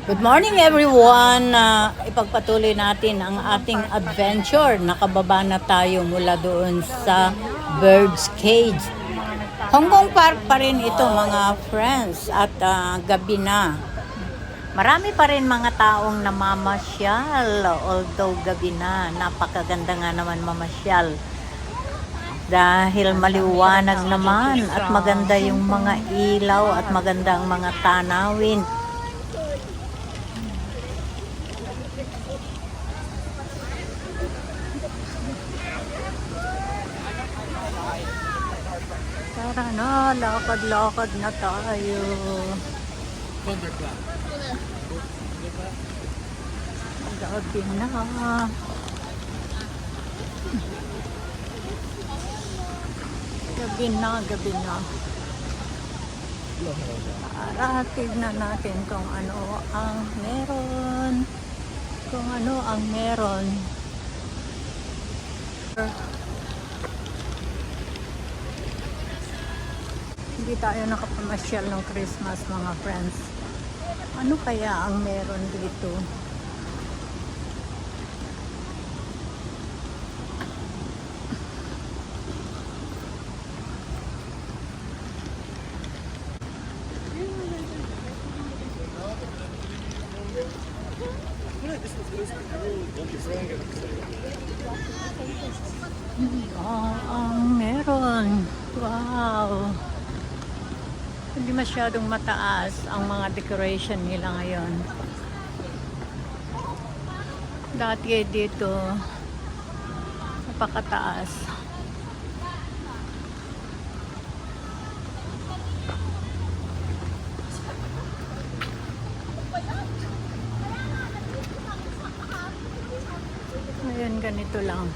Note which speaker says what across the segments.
Speaker 1: Good morning everyone! Ipagpatuloy natin ang ating adventure. Nakababa na tayo mula doon sa Bird's Cage. Hong Kong Park pa rin ito mga friends at gabi na. Marami pa rin mga taong namamasyal although gabi na. Napakaganda nga naman mamasyal. Dahil maliwanag naman at maganda yung mga ilaw at maganda ang mga tanawin. Tara na, lakad-lakad na tayo. Gabi na. Gabi na, gabi na. Para tignan natin kung ano ang meron. Kung ano ang meron. Hindi tayo nakapamasyal ng Christmas mga friends. Ano kaya ang meron dito? Ang meron. Wow. Hindi masyadong mataas ang mga decoration nila ngayon. Dati dito napakataas. Ngayon ganito lang.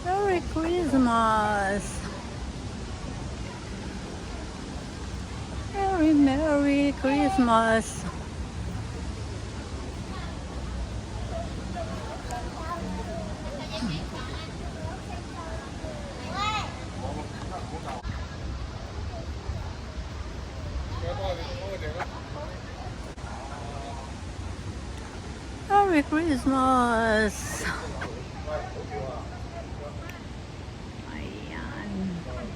Speaker 1: Merry Christmas! Merry Christmas! Merry Christmas! Ayan,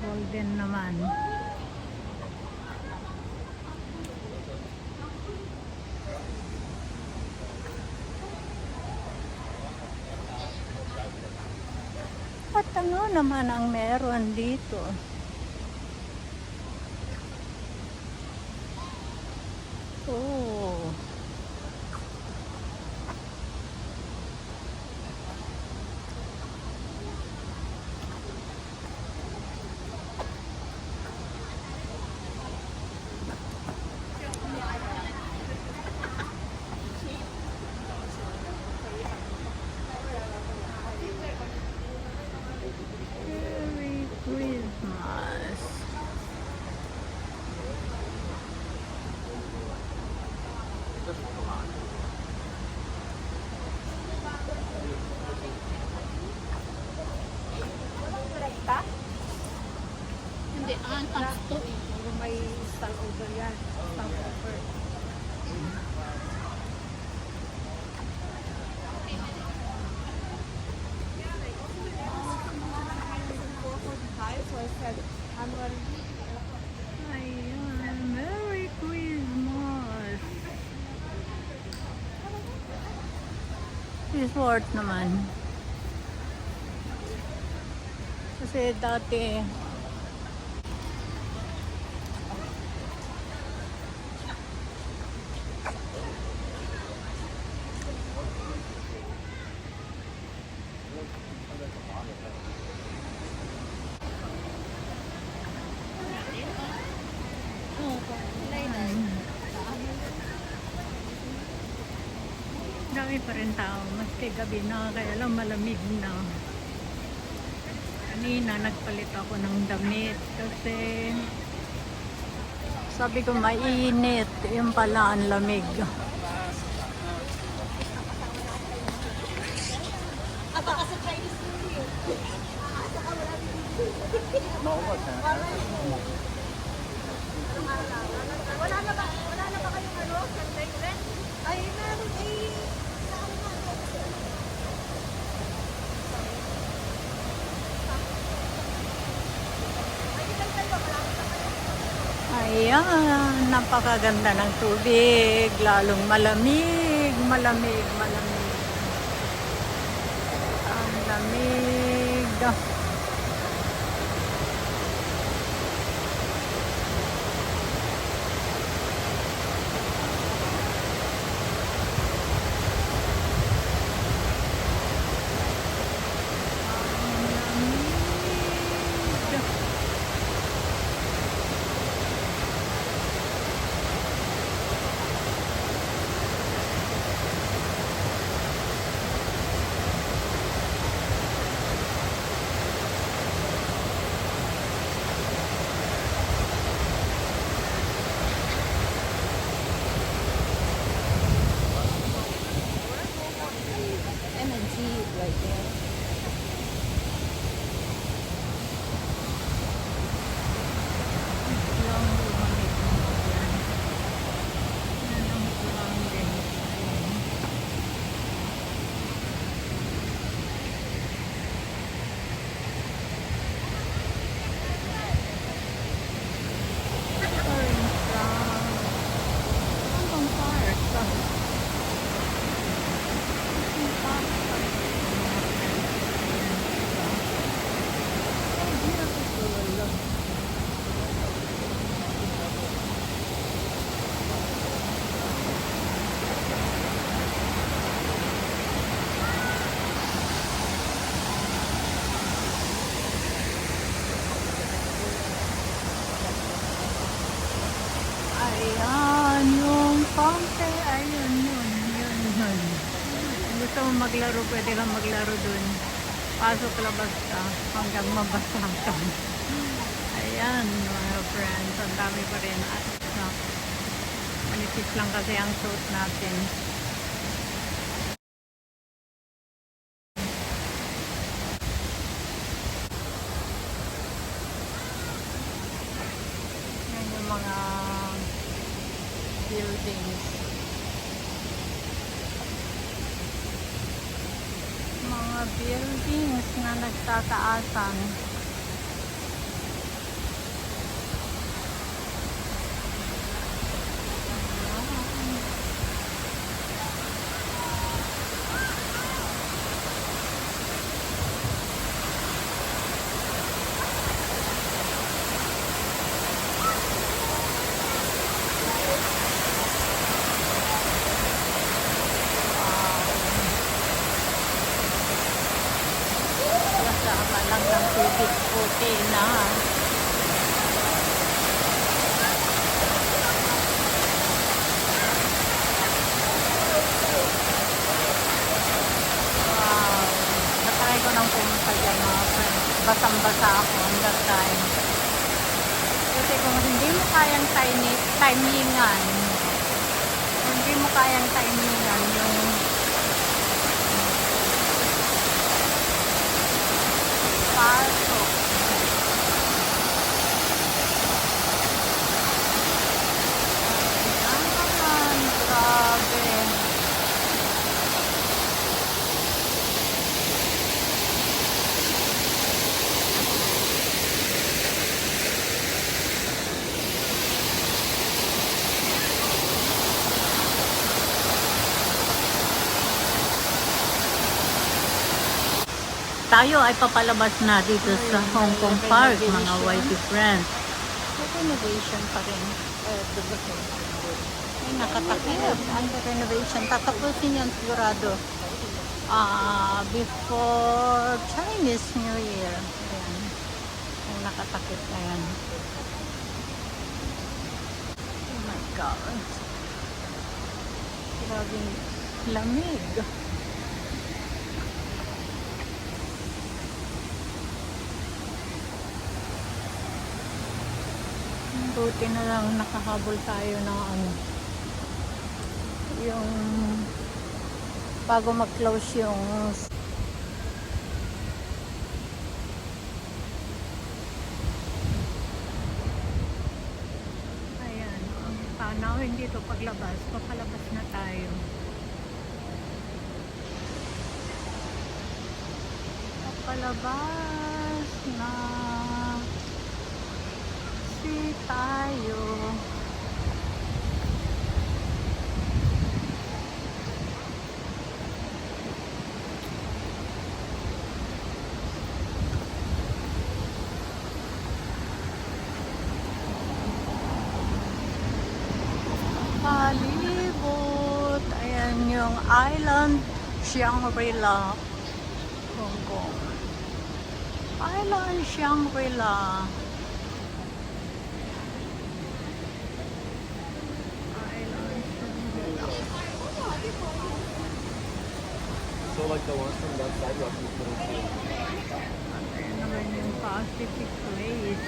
Speaker 1: golden naman. At ano naman ang meron dito? Oh. Merry Christmas.
Speaker 2: Hindi, ang stop.
Speaker 1: May stall over yan. Stall over. Ayan, Merry Christmas. Resort naman. Kasi dati dami pa rin tao, maski gabi na, kaya lang malamig na. Kanina nagpalit ako ng damit kasi Sabi ko mainit, yung pala ang lamig. Ayan, napakaganda ng tubig, lalong malamig, malamig, malamig. Ang lamig.
Speaker 2: M&T right there.
Speaker 1: Ayan, yung fountain. Ayun, yun. Gusto mo maglaro, pwede kang maglaro dun. Pasok, labas ka hanggang mabasa ka. Ayan, mga friends. Ang dami pa rin. At manipis lang kasi ang suit natin. Yan yung mga buildings. Mga buildings na nagtataasan. Kasama lang ng tubig, okay na. Wow. Natry ko nang pumunta dyan, mga friends. Basang-basa ako on that time. Kasi kung hindi mo kayang timingan, kung hindi mo kayang timingan yung pasok. Ayan naman, grabe. Tayo ay papalabas na dito sa Hong Kong Park, mga YT friends. Renovation pa rin. Ay, nakatakip. Under renovation. Tatapusin yan sigurado. Before Chinese New Year. Ayan. Ay, nakatakip na yan. Oh my God. Grabing lamig. Buti na lang nakahabol tayo ng ano, yung bago mag-close yung ayan, ang tanawin dito paglabas, papalabas na tayo. Papalabas na si tayo. Palibot. Ayan yung island Shangri-La, Hong Kong. Island Shangri-La. Island Shangri-La.
Speaker 3: So like the ones from that side, you have to put it in.
Speaker 1: Ayan naman yung Pacific Place.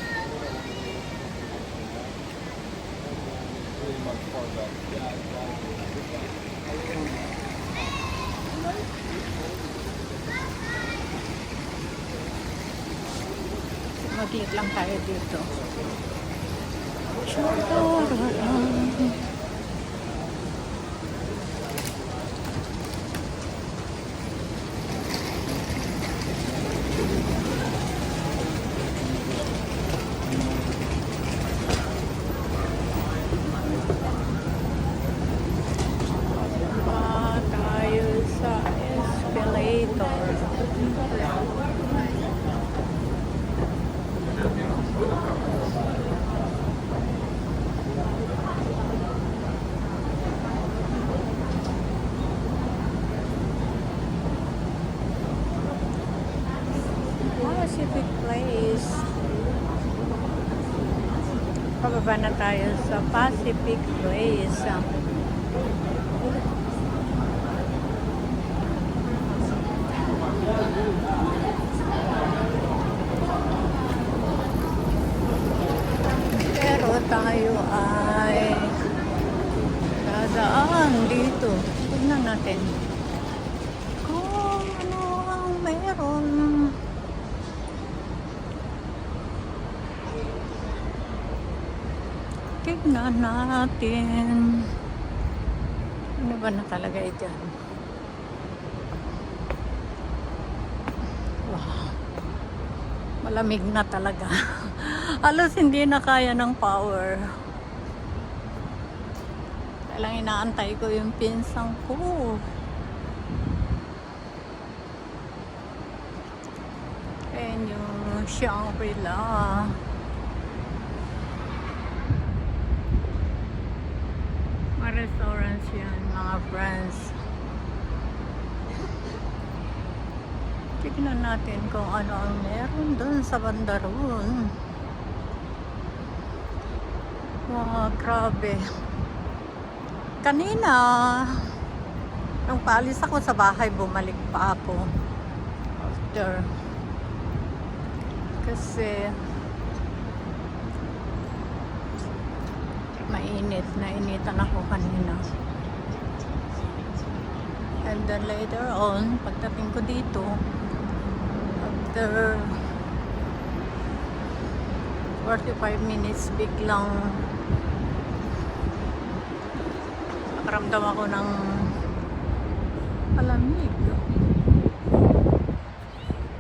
Speaker 3: Really much far back.
Speaker 1: Maglit lang tayo dito. Tayo sa escalator. Pacific Place. Pababa na tayo sa Pacific Place. Pero tayo ay dadaan dito. Tignan natin kung ano ang meron. Tignan natin. Ano ba na talaga ito? Wow. Malamig na talaga. Halos hindi na kaya ng power. Kailang inaantay ko yung pinsang ko. Ayan yung Shangri-La. Mga restaurants yan, mga friends. Tignan natin kung ano ang meron dun sa bandaron. Wow, grabe. Kanina, nung paalis ako sa bahay, bumalik pa ako. After. Kasi mainit. Nainitan ako kanina. And then later on, pagdating ko dito, after 45 minutes, biglang nakaramdam ako ng malamig.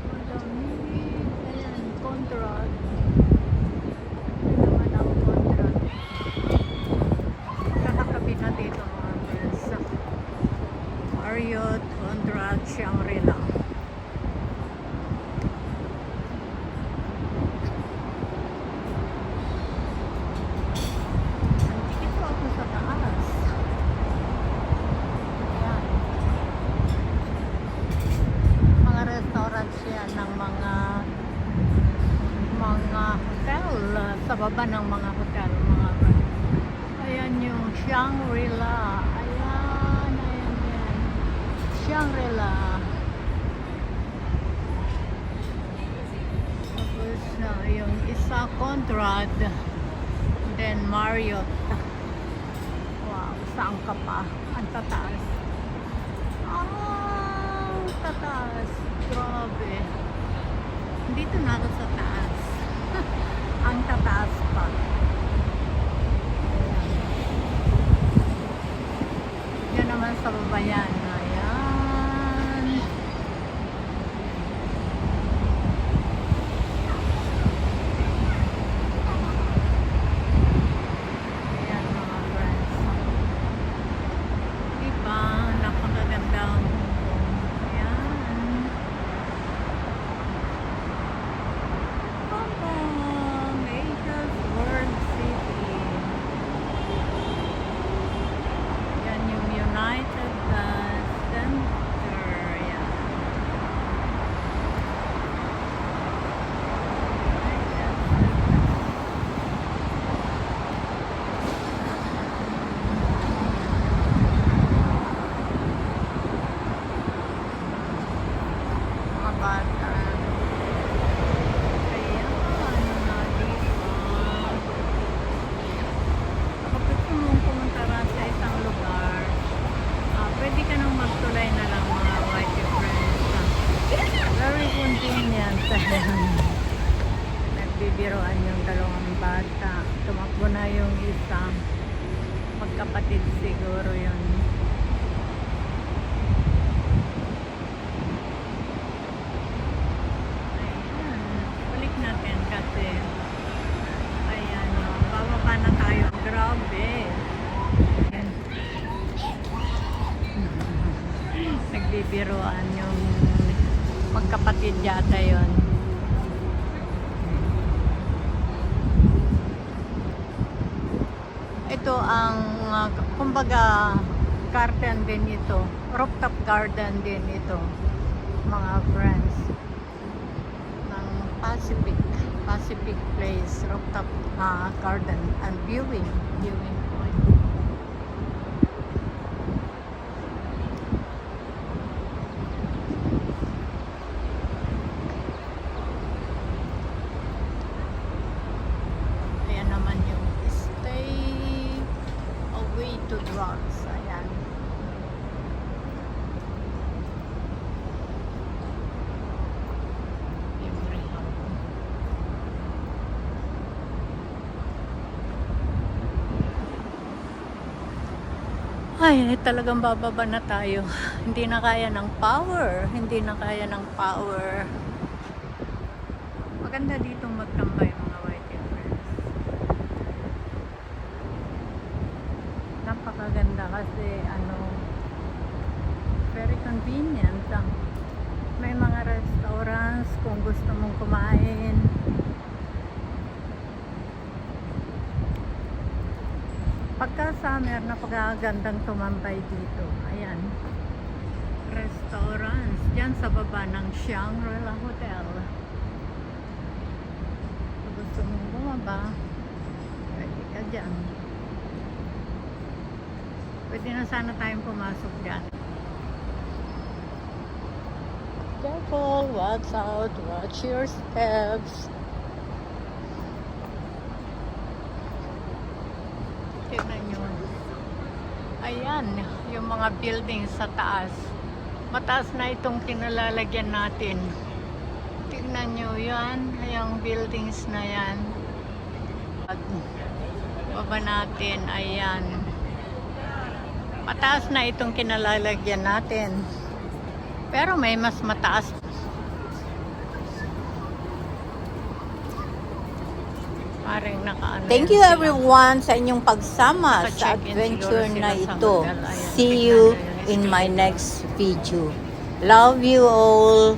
Speaker 1: Malamig. Ayan, contrast. Naman ang contrast. Kakakabi na dito mga friends. Marriott, Contrast, Shangri-La. Dito ako sa taas. Ayan. Mga restaurants yan ng mga hotel. Sa baba ng mga hotel. Ayan yung Shangri-La. Ayan, ayan, ayan. Shangri-La. Tapos yung isa Conrad. then Marriott. Wow, saan ka pa? Ang tataas. Ang tataas. Grabe. Dito na ako sa taas. Ang tataas pa. Yan naman sa baba yan. Ayan. Ayan mga friends. Diba? Napakaganda ang Hong Kong. Ayan. Hong Kong, Asia's World City. Yan yung United Center. Yan. Mga bata. Ayan, diba? Kapag mong pumunta rin sa isang lugar, pwede ka nang magtulay na lang mga white friends. Very convenient. Nagbibiroan yung dalawang bata. Tumakbo na yung isa. Magkapatid siguro yun. Ayan. Balik natin kasi ayan, bababa na tayo. Grabe. Ayan. Nagbibiroan yung magkapatid yata yun. Ito ang kumbaga garden din ito. Rooftop garden din ito. Mga friends ng Pacific Place rooftop garden and viewing point. Ayan naman yung stay away to drugs. Ayan. Libre ako. Ay, talagang bababa na tayo. Hindi na kaya ng power. Hindi na kaya ng power. Maganda dito magtambay mga white friends. Napakaganda kasi very convenient. May mga restaurants kung gusto mong kumain. Pagka summer, napakagandang tumambay dito. Ayan. Restaurants. Diyan sa baba ng Shangri-La Hotel. Kung gusto mong bumaba, pwede ka dyan. Pwede na sana tayong pumasok dyan. Careful, watch out, watch your steps. Tignan nyo. Ayan, yung mga buildings sa taas. Mataas na itong kinalalagyan natin. Tignan nyo yan, yung buildings na yan. Pag baba natin, ayan. Mataas na itong kinalalagyan natin. Pero may mas mataas. Paring nakaano.
Speaker 4: Thank you everyone sa inyong pagsama sa
Speaker 1: Naka-check-in
Speaker 4: adventure
Speaker 1: siguro
Speaker 4: na
Speaker 1: sila sa
Speaker 4: ito.
Speaker 1: hotel. Ayan,
Speaker 4: See
Speaker 1: tignan
Speaker 4: you
Speaker 1: nyo yung
Speaker 4: in
Speaker 1: sila.
Speaker 4: my next video. Love you all.